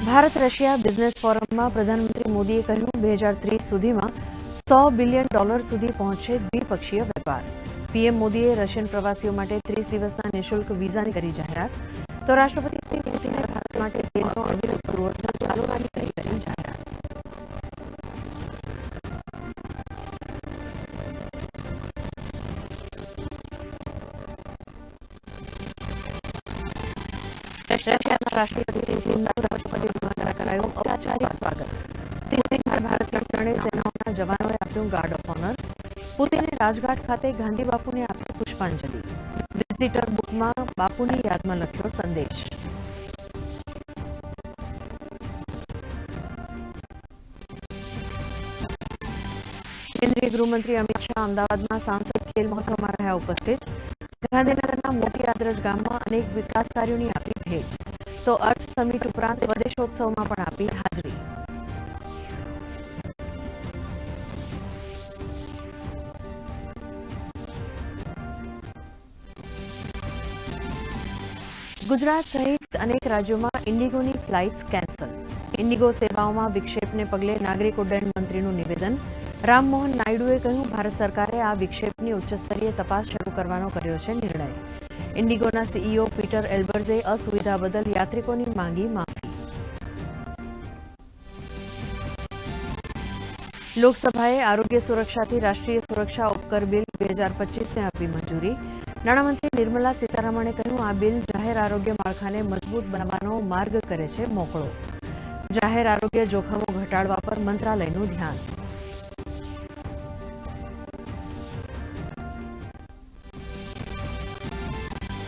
Bharat Russia business ફોરમમાં પ્રધાનમંત્રી મોદીએ કહ્યું 2030 સુધીમાં $100 બિલિયન સુધી પહોંચશે દ્વિપક્ષીય વેપાર. પીએમ મોદીએ રશિયન પ્રવાસીઓ માટે 30 દિવસના નિઃશુલ્ક વિઝાની કરી જાહેરાત. તો રાષ્ટ્રપતિ પુતિને ભારત માટે તેલનો અવિરત પુરવઠો ચાલુ રાખી કરી જાહેરાત. રશિયાના રાષ્ટ્રપતિ પુતિનનું રાષ્ટ્રપતિ ભવન દ્વારા કરાયું ઔપચારિક સ્વાગત. ભારતીય ત્રણેય સેનાઓના જવાનોએ આપ્યું ગાર્ડ ઓફ ઓનર. પુતિને રાજઘાટ ખાતે ગાંધી બાપુને આપી પુષ્પાંજલિ. વિઝિટર બુકમાં બાપુની યાદમાં લખ્યો સંદેશ. કેન્દ્રીય ગૃહમંત્રી અમિત શાહ અમદાવાદમાં સાંસદ ખેલ મહોત્સવમાં રહ્યા ઉપસ્થિત. ગાંધીનગરના મોટી આદરજ ગામમાં અનેક વિકાસ કાર્યોની આપી ભેટ. તો અર્થ સમિટ ઉપરાંત સ્વદેશોત્સવમાં પણ આપી હાજરી. ગુજરાત સહિત અનેક રાજ્યોમાં ઇન્ડિગોની ફ્લાઇટ્સ કેન્સલ. ઇન્ડિગો સેવાઓમાં વિક્ષેપને પગલે નાગરિક ઉડ્ડયન મંત્રીનું નિવેદન. રામમોહન નાયડુએ કહ્યું, ભારત સરકારે આ વિક્ષેપની ઉચ્ચસ્તરીય તપાસ શરૂ કરવાનો કર્યો છે નિર્ણય. ઇન્ડિગોના સીઈઓ પીટર એલ્બર્ઝે અસુવિધા બદલ યાત્રિકોની માંગી માફી. લોકસભાએ આરોગ્ય સુરક્ષાથી રાષ્ટ્રીય સુરક્ષા ઉપકર બિલ 2025ને આપી મંજૂરી. નાણામંત્રી નિર્મલા સીતારમણે કહ્યું, આ બિલ જાહેર આરોગ્ય માળખાને મજબૂત બનાવવાનો માર્ગ કરે છે મોકળો. જાહેર આરોગ્ય જોખમો ઘટાડવા પર મંત્રાલયનું ધ્યાન.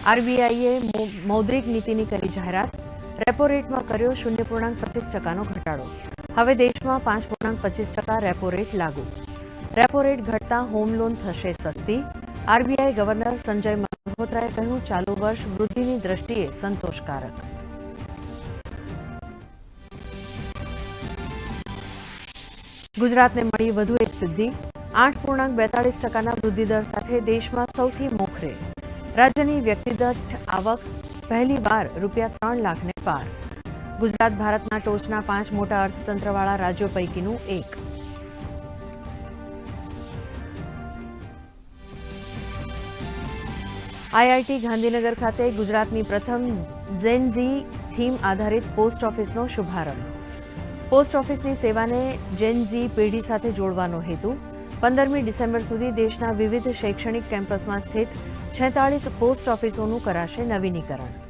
આરબીઆઈએ મૌદ્રિક નીતિની કરી જાહેરાત. રેપો રેટમાં કર્યો 0.25%નો ઘટાડો. હવે દેશમાં 5.25% રેપો રેટ લાગુ. રેપો રેટ ઘટતા હોમ લોન થશે સસ્તી. આરબીઆઈ ગવર્નર સંજય મલ્હોત્રાએ કહ્યું, ચાલુ વર્ષ વૃદ્ધિની દ્રષ્ટિએ સંતોષકારક. ગુજરાતને મળી વધુ એક સિદ્ધિ. 8.42%ના વૃદ્ધિદર સાથે દેશમાં સૌથી મોખરે. રાજ્યની વ્યક્તિગત આવક પહેલીવાર ₹3 લાખને પાર. ગુજરાત ભારતના ટોચના 5 મોટા અર્થતંત્રવાળા રાજ્યો પૈકીનું એક. આઈઆઈટી ગાંધીનગર ખાતે ગુજરાતની પ્રથમ ઝેન ઝી થીમ આધારિત પોસ્ટ ઓફિસનો શુભારંભ. પોસ્ટ ઓફિસની સેવાને જેન ઝી પેઢી સાથે જોડવાનો હેતુ. 15મી ડિસેમ્બર સુધી દેશના વિવિધ શૈક્ષણિક કેમ્પસમાં સ્થિત 46 પોસ્ટ ઓફિસોનું કરાશે નવીનીકરણ.